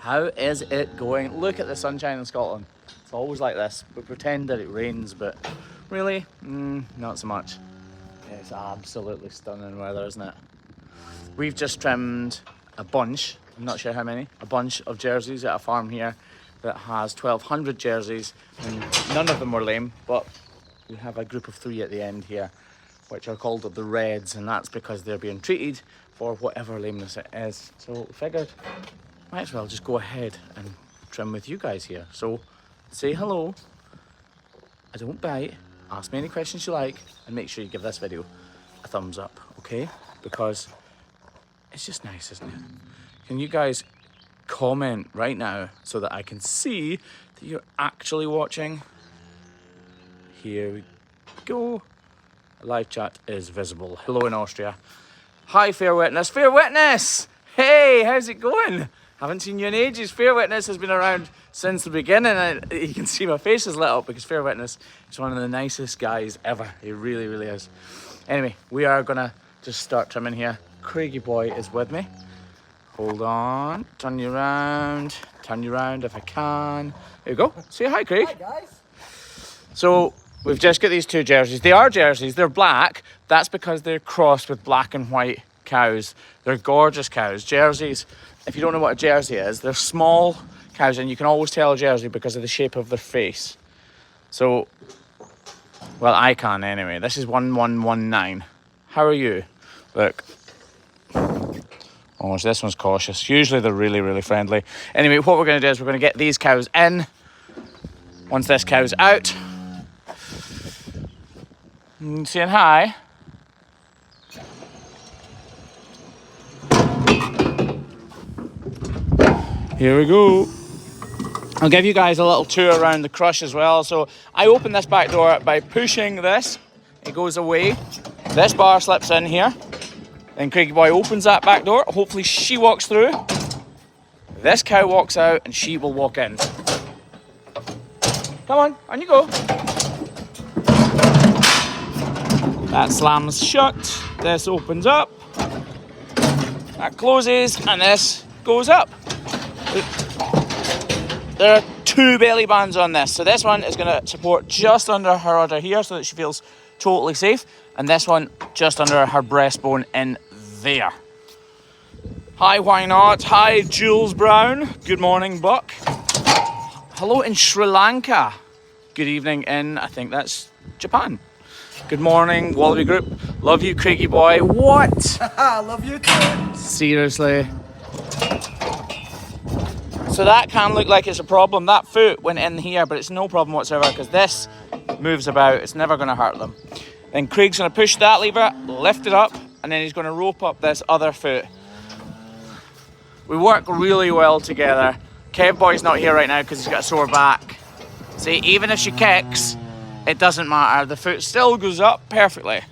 How is it going? Look at the sunshine in Scotland. It's always like this. We pretend that it rains, but really, not so much. It's absolutely stunning weather, isn't it? We've just trimmed a bunch, I'm not sure how many, a bunch of jerseys at a farm here that has 1,200 jerseys, and none of them were lame, but we have a group of 3 at the end here, which are called the Reds, and that's because they're being treated for whatever lameness it is. So we figured, might as well just go ahead and trim with you guys here. So say hello, I don't bite, ask me any questions you like, and make sure you give this video a thumbs up, okay? Because it's just nice, isn't it? Can you guys comment right now so that I can see that you're actually watching? Here we go. Live chat is visible. Hello in Austria. Hi, Fair Witness. Fair Witness! Hey, how's it going? Haven't seen you in ages. Fair Witness has been around since the beginning, and you can see my face is lit up because Fair Witness is one of the nicest guys ever. He really, really is. Anyway, we are gonna just start trimming here. Craigie boy is with me. Hold on, turn you around if I can. There you go. Say hi, Craig. Hi, guys. So we've just got these 2 jerseys. They are jerseys, they're black. That's because they're crossed with black and white cows. They're gorgeous cows. Jerseys, if you don't know what a jersey is, they're small cows, and you can always tell a jersey because of the shape of their face. So, well, I can anyway. This is 1119. How are you? Look. Oh, this one's cautious. Usually they're really, really friendly. Anyway, what we're going to do is we're going to get these cows in. Once this cow's out. Saying hi. Here we go. I'll give you guys a little tour around the crush as well. So I open this back door by pushing this. It goes away. This bar slips in here. Then Craigie boy opens that back door. Hopefully she walks through. This cow walks out and she will walk in. Come on you go. That slams shut. This opens up. That closes and this goes up. There are 2 belly bands on this. So this one is going to support just under her udder here so that she feels totally safe. And this one just under her breastbone in there. Hi, why not? Hi, Jules Brown. Good morning, Buck. Hello in Sri Lanka. Good evening in, I think that's Japan. Good morning, Wallaby Group. Love you, Craigie boy. What? Love you too. Seriously. So that can look like it's a problem. That foot went in here, but it's no problem whatsoever because this moves about. It's never going to hurt them. Then Craig's going to push that lever, lift it up, and then he's going to rope up this other foot. We work really well together. Kev boy's not here right now because he's got a sore back. See, even if she kicks, it doesn't matter. The foot still goes up perfectly.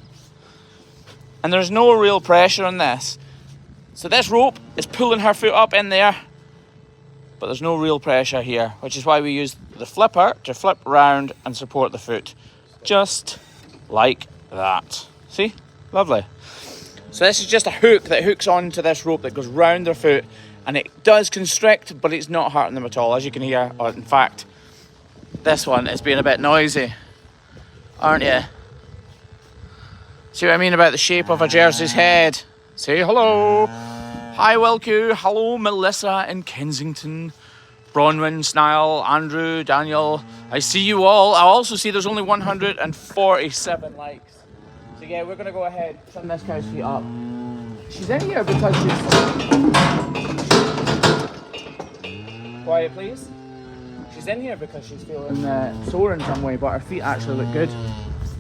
And there's no real pressure on this. So this rope is pulling her foot up in there, but there's no real pressure here, which is why we use the flipper to flip round and support the foot. Just like that. See? Lovely. So this is just a hook that hooks onto this rope that goes round their foot, and it does constrict, but it's not hurting them at all, as you can hear. Or in fact, this one is being a bit noisy, aren't you? See what I mean about the shape of a jersey's head? Say hello. Hi, Wilco. Hello, Melissa in Kensington. Bronwyn, Snile, Andrew, Daniel. I see you all. I also see there's only 147 likes. So yeah, we're going to go ahead, trim this cow's feet up. She's in here because she's... Quiet, please. She's in here because she's feeling sore in some way, but her feet actually look good.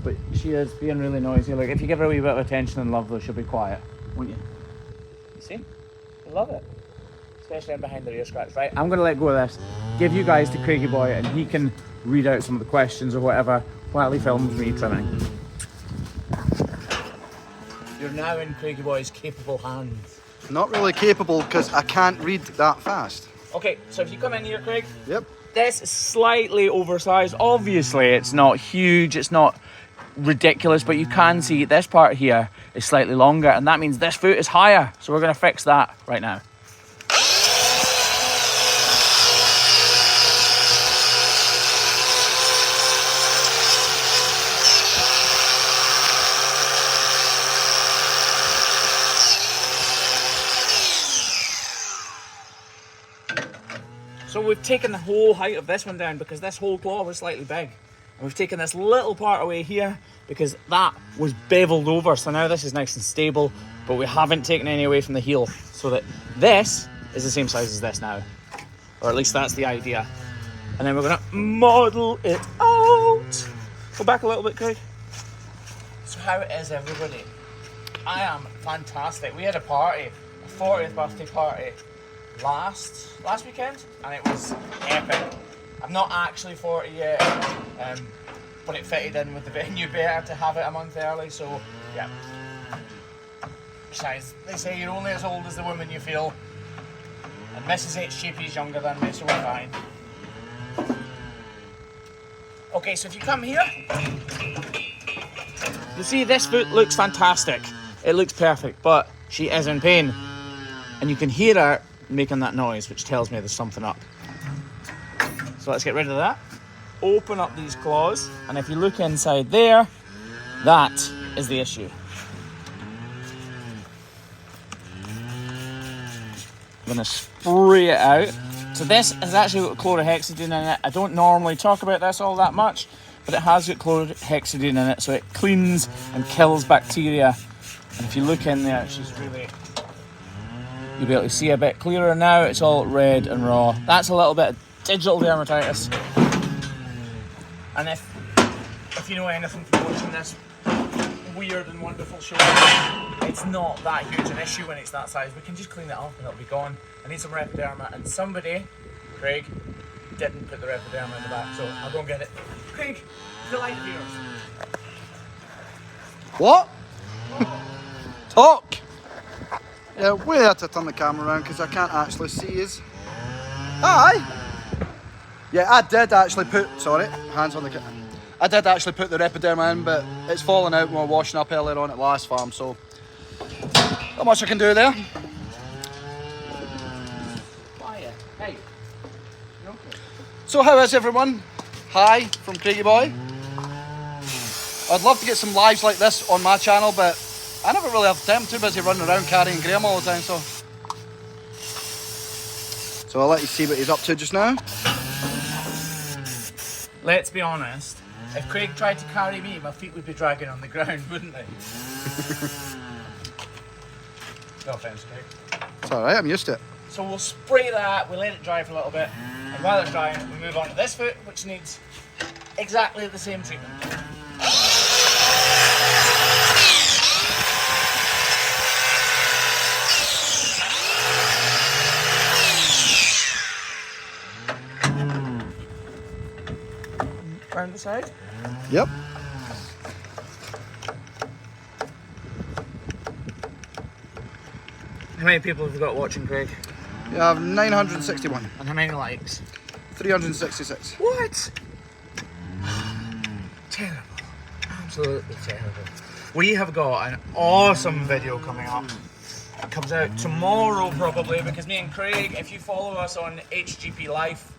But she is being really noisy. Like, if you give her a wee bit of attention and love, though, she'll be quiet, won't you? You see? I love it. Especially in behind the ear scratch. Right, I'm going to let go of this, give you guys to Craigie boy, and he can read out some of the questions or whatever while he films me trimming. You're now in Craigie boy's capable hands. Not really capable because I can't read that fast. Okay, so if you come in here, Craig. Yep. This is slightly oversized. Obviously, it's not huge, it's not ridiculous, but you can see this part here is slightly longer, and that means this foot is higher. So we're going to fix that right now. So we've taken the whole height of this one down because this whole claw was slightly big. And we've taken this little part away here because that was beveled over. So now this is nice and stable, but we haven't taken any away from the heel so that this is the same size as this now. Or at least that's the idea. And then we're gonna model it out. Go back a little bit, Craig. So how is everybody? I am fantastic. We had a party, a 40th birthday party last weekend, and it was epic. I'm not actually 40 yet, but it fitted in with the venue better to have it a month early, so yeah. Besides, they say you're only as old as the woman you feel, and Mrs. HGP is younger than me, so we're fine. Okay, so if you come here, you see this foot looks fantastic. It looks perfect, but she is in pain. And you can hear her making that noise, which tells me there's something up. So let's get rid of that. Open up these claws, and if you look inside there, that is the issue. I'm gonna spray it out. So this has actually got chlorhexidine in it. I don't normally talk about this all that much, but it has got chlorhexidine in it, so it cleans and kills bacteria. And if you look in there, she's really, you'll be able to see a bit clearer now. It's all red and raw. That's a little bit of digital dermatitis. And if you know anything from watching this weird and wonderful show, it's not that huge an issue when it's that size. We can just clean it up and it'll be gone. I need some Repoderma, and somebody, Craig, didn't put the Repoderma in the back, so I'll go and get it. Craig, the light viewers. What? Talk! Yeah, we had to turn the camera around because I can't actually see us. Aye! Yeah, I did actually put, sorry, hands on the camera. I did actually put the Repoderma in, but it's fallen out when we were washing up earlier on at last farm, so not much I can do there. Hey. So how is everyone? Hi from Craigie Boy. I'd love to get some lives like this on my channel, but I never really have time. I'm too busy running around carrying Graham all the time, so I'll let you see what he's up to just now. Let's be honest, if Craig tried to carry me, my feet would be dragging on the ground, wouldn't they? No offence, Craig. It's alright, I'm used to it. So we'll spray that, we let it dry for a little bit, and while it's drying, we move on to this foot, which needs exactly the same treatment. Round the side? Yep. How many people have we got watching, Craig? You have 961. And how many likes? 366. What? Terrible. Absolutely terrible. We have got an awesome video coming up. It comes out tomorrow probably, because me and Craig, if you follow us on HGP Life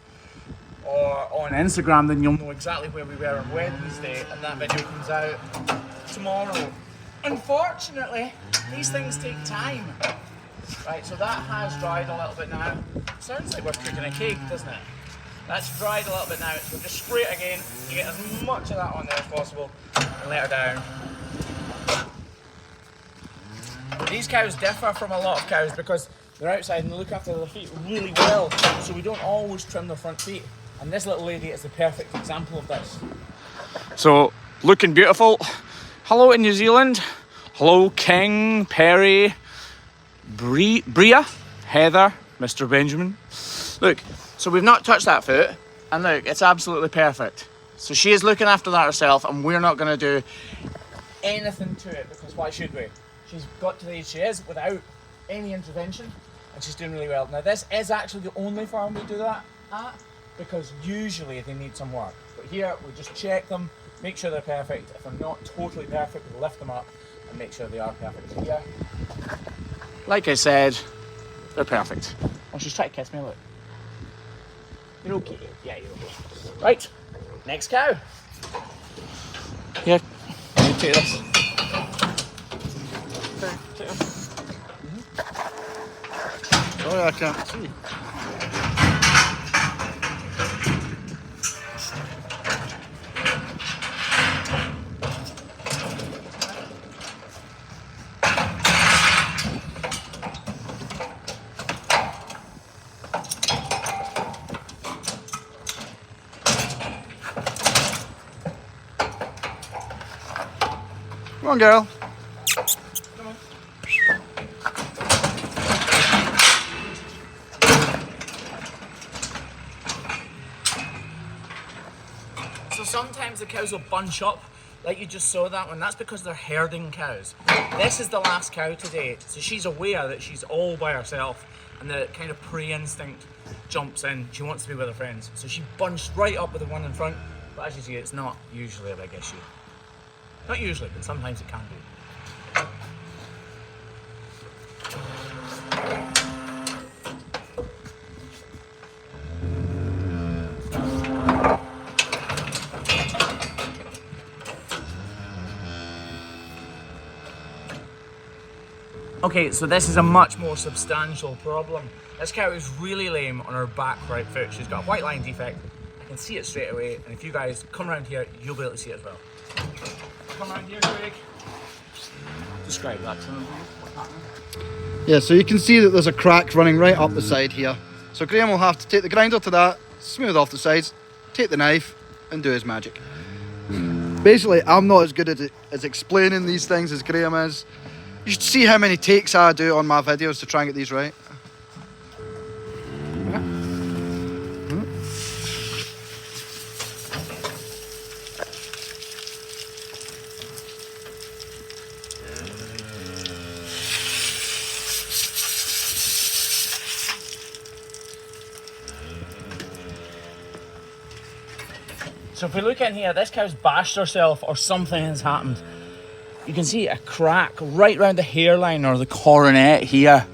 or on Instagram, then you'll know exactly where we were on Wednesday, and that video comes out tomorrow. Unfortunately, these things take time. Right, so that has dried a little bit now. Sounds like we're cooking a cake, doesn't it? That's dried a little bit now, so we'll just spray it again to get as much of that on there as possible and let her down. These cows differ from a lot of cows because they're outside and they look after their feet really well, so we don't always trim their front feet. And this little lady is the perfect example of this. So, looking beautiful. Hello in New Zealand. Hello King, Perry, Bria, Heather, Mr. Benjamin. Look, so we've not touched that foot, and look, it's absolutely perfect. So she is looking after that herself, and we're not going to do anything to it, because why should we? She's got to the age she is without any intervention, and she's doing really well. Now this is actually the only farm we do that at, because usually they need some work. But here, we just check them, make sure they're perfect. If they're not totally perfect, we'll lift them up and make sure they are perfect. So here, like I said, they're perfect. Oh, she's trying to kiss me, look. You're okay. Yeah, you're okay. Right, next cow. Here, let me take this. Okay, take this. Sorry, I can't see. Come on, girl. Come on. So sometimes the cows will bunch up, like you just saw that one. That's because they're herding cows. This is the last cow today, so she's aware that she's all by herself, and the kind of prey instinct jumps in. She wants to be with her friends, so she bunched right up with the one in front. But as you see, it's not usually a big issue. Not usually, but sometimes it can be. Okay, so this is a much more substantial problem. This cow is really lame on her back right foot. She's got a white line defect. I can see it straight away, and if you guys come around here, you'll be able to see it as well. Come around here, Craig. Describe that to them. What's happening? Yeah, so you can see that there's a crack running right up the side here. So Graham will have to take the grinder to that, smooth off the sides, take the knife, and do his magic. Basically, I'm not as good at as explaining these things as Graham is. You should see how many takes I do on my videos to try and get these right. So if we look in here, this cow's bashed herself or something has happened. You can see a crack right around the hairline or the coronet here.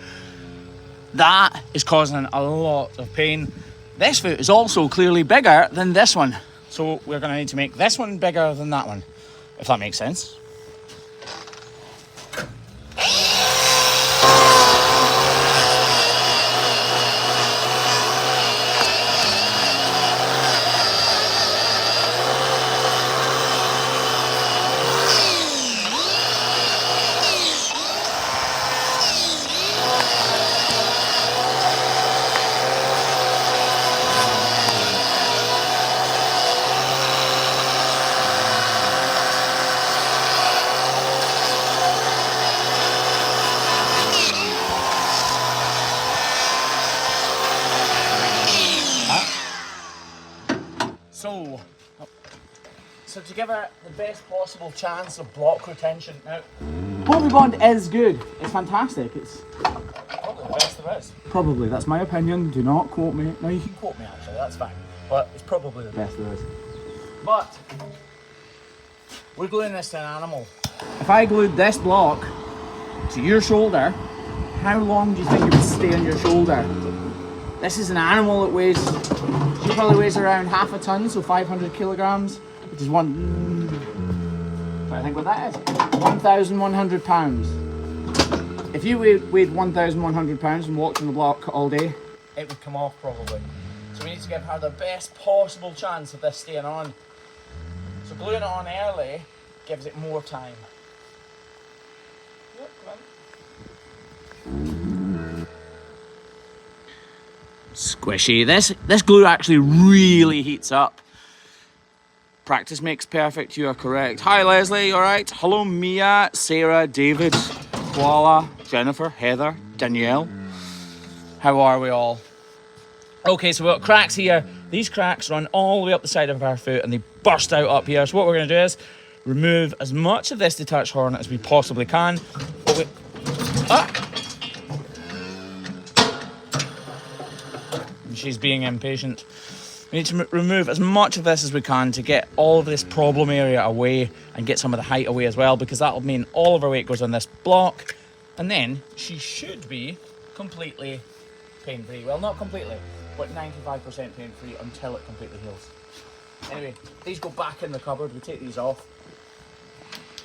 That is causing a lot of pain. This foot is also clearly bigger than this one. So we're going to need to make this one bigger than that one, if that makes sense. So to give her the best possible chance of block retention. Now, BoviBond is good. It's fantastic. It's probably the best there is. Probably, that's my opinion. Do not quote me. No, you can quote me actually, that's fine. But it's probably the best there is. But we're gluing this to an animal. If I glued this block to your shoulder, how long do you think it would stay on your shoulder? This is an animal that weighs, she probably weighs around half a ton, so 500 kilograms, which is I think what that is, 1,100 pounds. If you weighed 1,100 pounds and walked on the block all day, it would come off probably. So we need to give her the best possible chance of this staying on. So gluing it on early gives it more time. Yep, come on. Squishy. This glue actually really heats up. Practice makes perfect, you are correct. Hi Leslie, you alright? Hello Mia, Sarah, David, Koala, Jennifer, Heather, Danielle. How are we all? Okay, so we've got cracks here. These cracks run all the way up the side of our foot and they burst out up here. So what we're going to do is remove as much of this detached horn as we possibly can. She's being impatient. We need to remove as much of this as we can to get all of this problem area away and get some of the height away as well, because that will mean all of her weight goes on this block and then she should be completely pain-free. Well, not completely, but 95% pain-free until it completely heals. Anyway, these go back in the cupboard. We take these off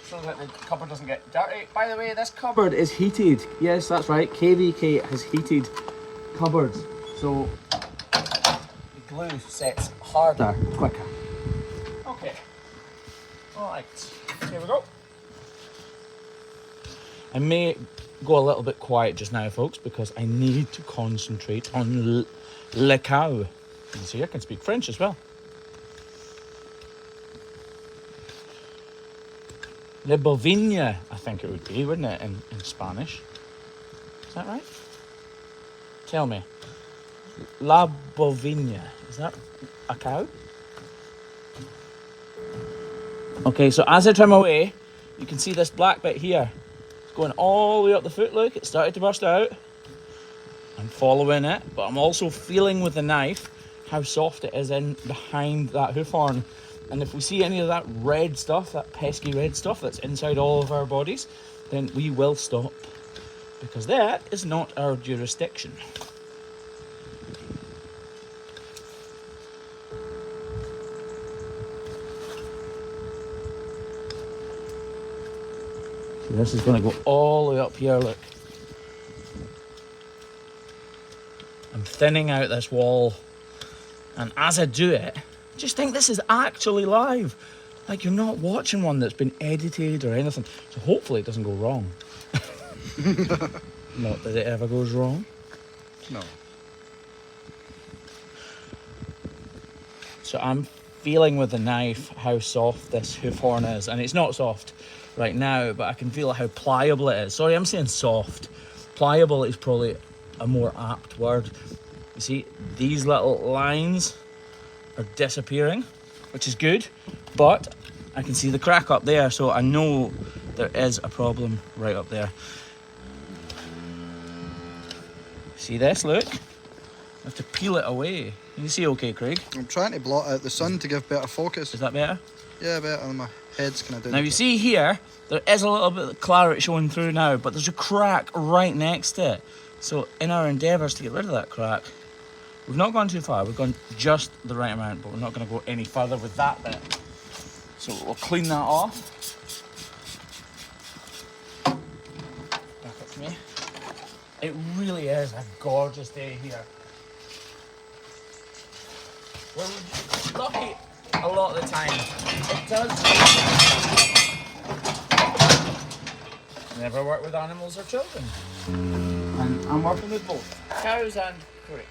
so that the cupboard doesn't get dirty. By the way, this cupboard is heated. Yes, that's right. KVK has heated cupboards. So the glue sets harder, quicker. Okay. Alright, here we go. I may go a little bit quiet just now, folks, because I need to concentrate on le cow. You can see I can speak French as well. Le bovina, I think it would be, wouldn't it, in Spanish? Is that right? Tell me. La bovina, is that a cow? Okay, so as I trim away, you can see this black bit here. It's going all the way up the foot, look, it started to burst out. I'm following it, but I'm also feeling with the knife how soft it is in behind that hoof horn. And if we see any of that red stuff, that pesky red stuff that's inside all of our bodies, then we will stop, because that is not our jurisdiction. So this is going to go all the way up here, look. I'm thinning out this wall, and as I do it, just think this is actually live. Like, you're not watching one that's been edited or anything. So hopefully it doesn't go wrong. Not that it ever goes wrong. No. So I'm feeling with the knife how soft this hoof horn is. And it's not soft right now, but I can feel how pliable it is. Sorry, I'm saying soft. Pliable is probably a more apt word. You see, these little lines are disappearing, which is good, but I can see the crack up there, so I know there is a problem right up there. See this, look? I have to peel it away. Can you see okay, Craig? I'm trying to blot out the sun to give better focus. Is that better? Yeah, better. My head's kind of down. Now you see here, there is a little bit of clarity showing through now, but there's a crack right next to it. So in our endeavours to get rid of that crack, we've not gone too far, we've gone just the right amount, but we're not going to go any further with that bit. So we'll clean that off. Back up to me. It really is a gorgeous day here. We're lucky a lot of the time. It does. Never work with animals or children. And I'm working with both cows and correct.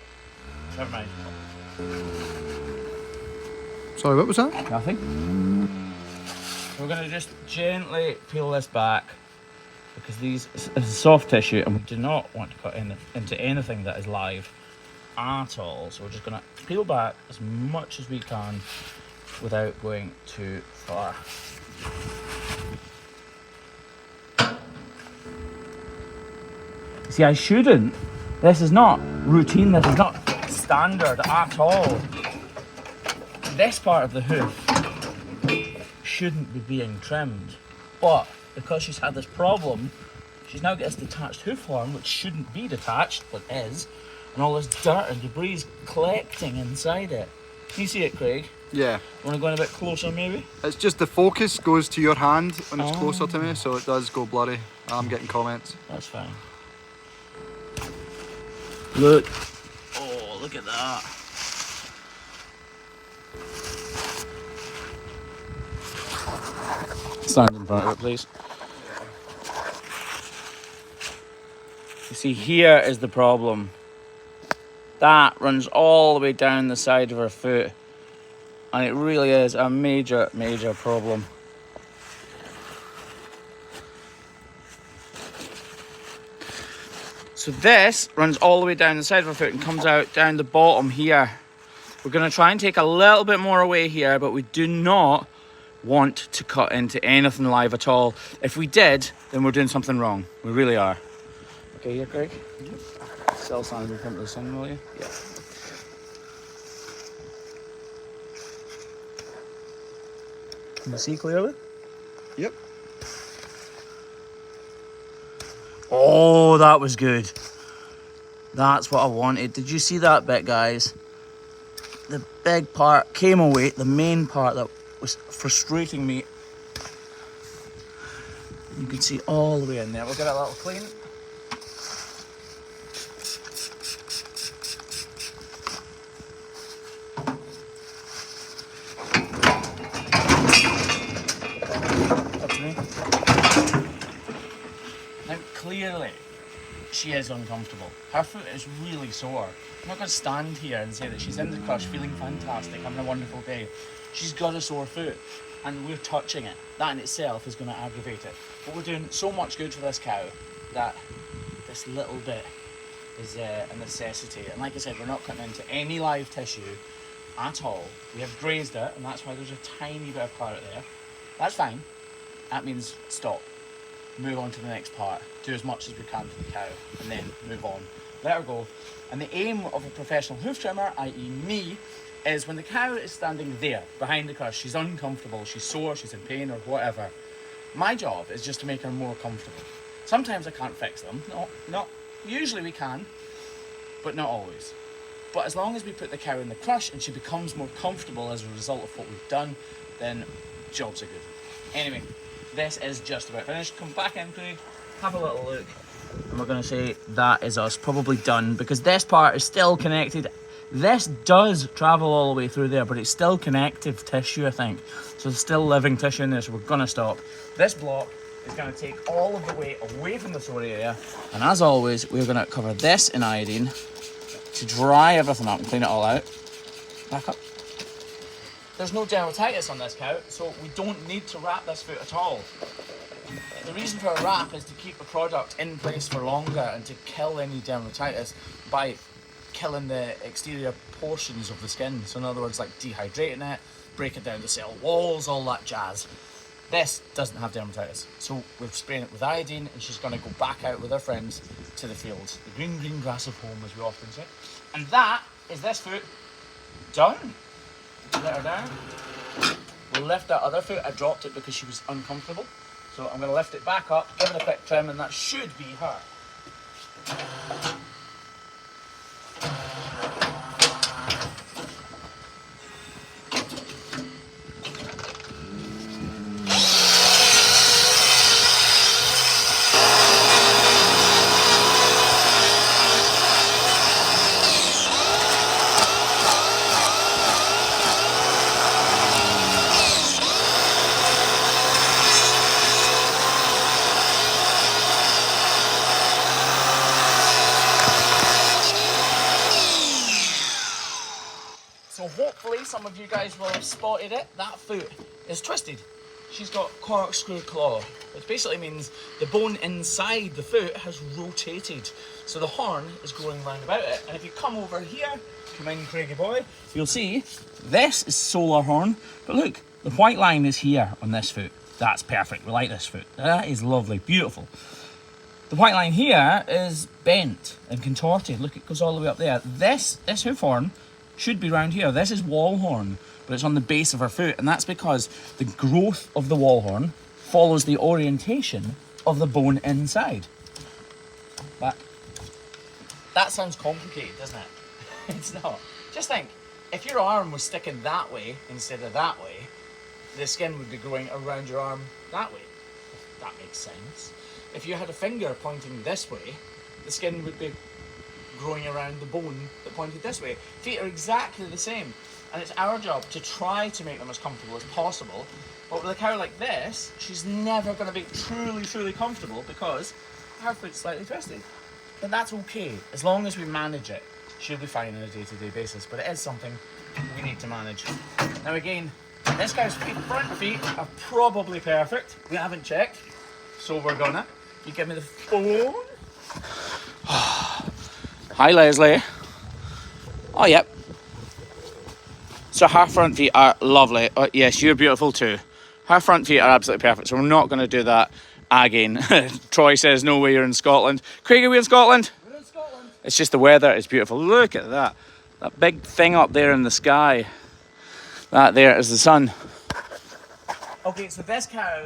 Never mind. Sorry, what was that? Nothing. We're going to just gently peel this back, because these is soft tissue and we do not want to cut into anything that is live at all. So we're just going to peel back as much as we can without going too far. See, I shouldn't. This is not routine, this is not standard at all. This part of the hoof shouldn't be being trimmed, but because she's had this problem, she's now got this detached hoof horn, which shouldn't be detached, but is, and all this dirt and debris is collecting inside it. Can you see it, Craig? Yeah. Want to go in a bit closer, maybe? It's just the focus goes to your hand when it's closer to me, so it does go blurry. I'm getting comments. That's fine. Look. Oh, look at that. Stand in front of it, please. You see, here is the problem. That runs all the way down the side of her foot. And it really is a major, major problem. So this runs all the way down the side of her foot and comes out down the bottom here. We're going to try and take a little bit more away here, but we do not want to cut into anything live at all. If we did, then we're doing something wrong. We really are. Okay, here, Craig? Yep. Still stand in front of the sun, will you? Yeah. Can you see clearly? Yep. Oh, that was good. That's what I wanted. Did you see that bit, guys? The big part came away, the main part that was frustrating me. You can see all the way in there. We'll get a little clean. Now, clearly, she is uncomfortable. Her foot is really sore. I'm not going to stand here and say that she's in the crush feeling fantastic, having a wonderful day. She's got a sore foot. and we're touching it. That in itself is going to aggravate it. But we're doing so much good for this cow that this little bit is a necessity. And like I said, we're not cutting into any live tissue at all. We have grazed it, and that's why there's a tiny bit of claret there. That's fine. That means stop. Move on to the next part. Do as much as we can for the cow, and then move on. Let her go. And the aim of a professional hoof trimmer, i.e. me, is when the cow is standing there, behind the crush, she's uncomfortable, she's sore, she's in pain, or whatever. My job is just to make her more comfortable. Sometimes I can't fix them. No, usually we can, but not always. But as long as we put the cow in the crush and she becomes more comfortable as a result of what we've done, then jobs are good. Anyway, this is just about finished. Come back in, Craig, have a little look. And we're going to say that is us probably done, because this part is still connected. This does travel all the way through there, but it's still connective tissue, I think. So there's still living tissue in there, so we're going to stop. This block is going to take all of the weight away from the sore area. And as always, we're going to cover this in iodine to dry everything up and clean it all out. Back up. There's no dermatitis on this cow, so we don't need to wrap this foot at all. The reason for a wrap is to keep the product in place for longer and to kill any dermatitis by killing the exterior portions of the skin. So in other words, like dehydrating it, break it down to cell walls, all that jazz. This doesn't have dermatitis, so we're spraying it with iodine, and she's going to go back out with her friends to the fields. The green, green grass of home, as we often say. And that is this foot done. Let her down. We'll lift that other foot. I dropped it because she was uncomfortable. So I'm going to lift it back up, give it a quick trim, and that should be her. So hopefully some of you guys will have spotted it. That foot is twisted. She's got corkscrew claw, which basically means the bone inside the foot has rotated. So the horn is growing round about it. And if you come over here, come in, Craigie boy, you'll see this is solar horn. But look, the white line is here on this foot. That's perfect. We like this foot. That is lovely, beautiful. The white line here is bent and contorted. Look, it goes all the way up there. This hoof horn should be round here. This is wall horn, but it's on the base of her foot, and that's because the growth of the wall horn follows the orientation of the bone inside. But that sounds complicated, doesn't it? It's not. Just think, if your arm was sticking that way instead of that way, the skin would be growing around your arm that way. If that makes sense. If you had a finger pointing this way, the skin would be growing around the bone that pointed this way. Feet are exactly the same, and it's our job to try to make them as comfortable as possible. But with a cow like this, she's never going to be truly comfortable because her foot's slightly twisted. But that's okay, as long as we manage it. She'll be fine on a day-to-day basis, but it is something we need to manage. Now again, this cow's front feet are probably perfect. We haven't checked, so we're gonna. You give me the phone. Hi, Leslie. Oh, yep. So her front feet are lovely. Oh, yes, you're beautiful too. Her front feet are absolutely perfect, so we're not going to do that again. Troy says, no way, you're in Scotland. Craig, are we in Scotland? We're in Scotland. It's just the weather is beautiful. Look at that. That big thing up there in the sky. That there is the sun. Okay, so this cow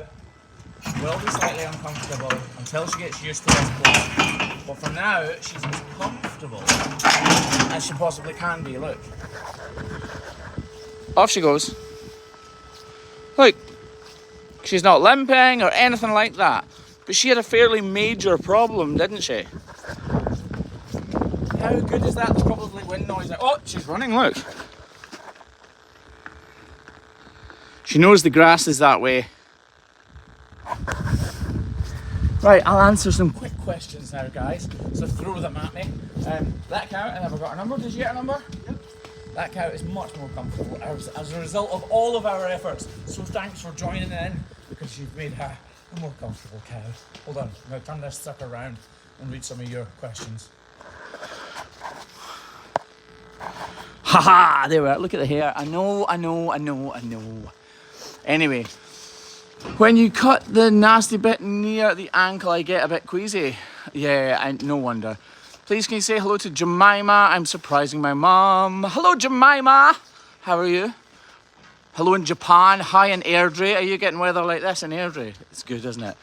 will be slightly uncomfortable until she gets used to this block. But for now, she's as comfortable as she possibly can be. Look. Off she goes. Look. She's not limping or anything like that. But she had a fairly major problem, didn't she? How good is that? There's probably wind noise. Oh, she's running, look. She knows the grass is that way. Right, I'll answer some quick questions now, guys. So throw them at me. That cow, I never got a number. Did you get a number? Yep. That cow is much more comfortable as a result of all of our efforts. So thanks for joining in, because you've made her a more comfortable cow. Hold on, I'm going to turn this sucker around and read some of your questions. Haha, there we are. Look at the hair. I know. Anyway, when you cut the nasty bit near the ankle, I get a bit queasy. Yeah, no wonder. Please can you say hello to Jemima? I'm surprising my mom. Hello, Jemima. How are you? Hello in Japan. Hi in Airdrie. Are you getting weather like this in Airdrie? It's good, isn't it?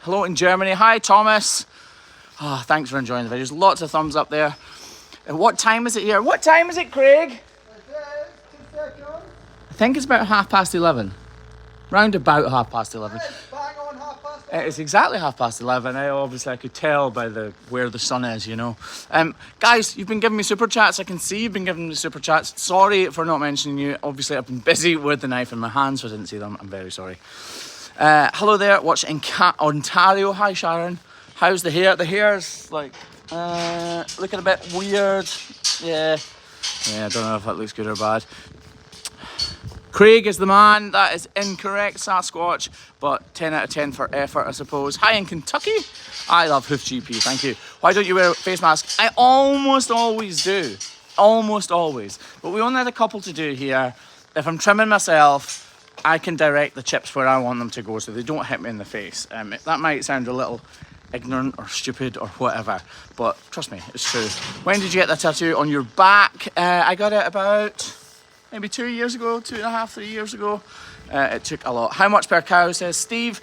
Hello in Germany. Hi, Thomas. Oh, thanks for enjoying the videos. Lots of thumbs up there. What time is it here? What time is it, Craig? I think it's about 11:30. Round about 11:30. Bang on 11:30. It is exactly 11:30. Obviously, I could tell by where the sun is, you know. Guys, you've been giving me super chats. I can see you've been giving me super chats. Sorry for not mentioning you. Obviously, I've been busy with the knife in my hand, so I didn't see them. I'm very sorry. Hello there, watching in Ontario. Hi, Sharon. How's the hair? The hair's like looking a bit weird. Yeah, I don't know if that looks good or bad. Craig is the man. That is incorrect, Sasquatch, but 10 out of 10 for effort, I suppose. Hi in Kentucky. I love Hoof GP, thank you. Why don't you wear a face mask? I almost always do. Almost always. But we only had a couple to do here. If I'm trimming myself, I can direct the chips where I want them to go so they don't hit me in the face. That might sound a little ignorant or stupid or whatever, but trust me, it's true. When did you get the tattoo on your back? I got it about maybe 2 years ago, 2.5, 3 years ago. It took a lot. How much per cow, says Steve?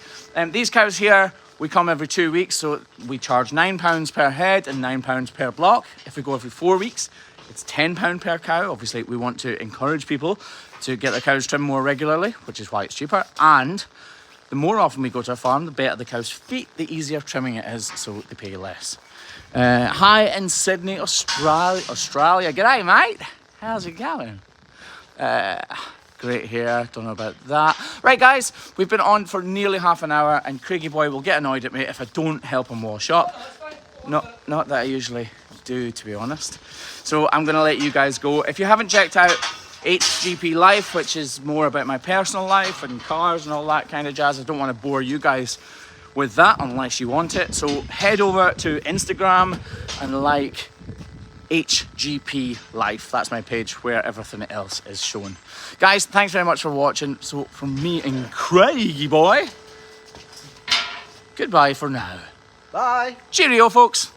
These cows here, we come every 2 weeks, so we charge £9 per head and £9 per block. If we go every 4 weeks, it's £10 per cow. Obviously, we want to encourage people to get their cows trimmed more regularly, which is why it's cheaper. And the more often we go to a farm, the better the cow's feet, the easier trimming it is, so they pay less. Hi in Sydney, Australia. G'day, mate. How's it going? Great hair, don't know about that. Right, guys, we've been on for nearly half an hour, and Craigie boy will get annoyed at me if I don't help him wash up. Not that I usually do, to be honest. So I'm going to let you guys go. If you haven't checked out HGP Life, which is more about my personal life and cars and all that kind of jazz, I don't want to bore you guys with that unless you want it. So head over to Instagram and like HGP Life. That's my page where everything else is shown. Guys, thanks very much for watching. So from me and Craigie boy, goodbye for now. Bye. Cheerio, folks.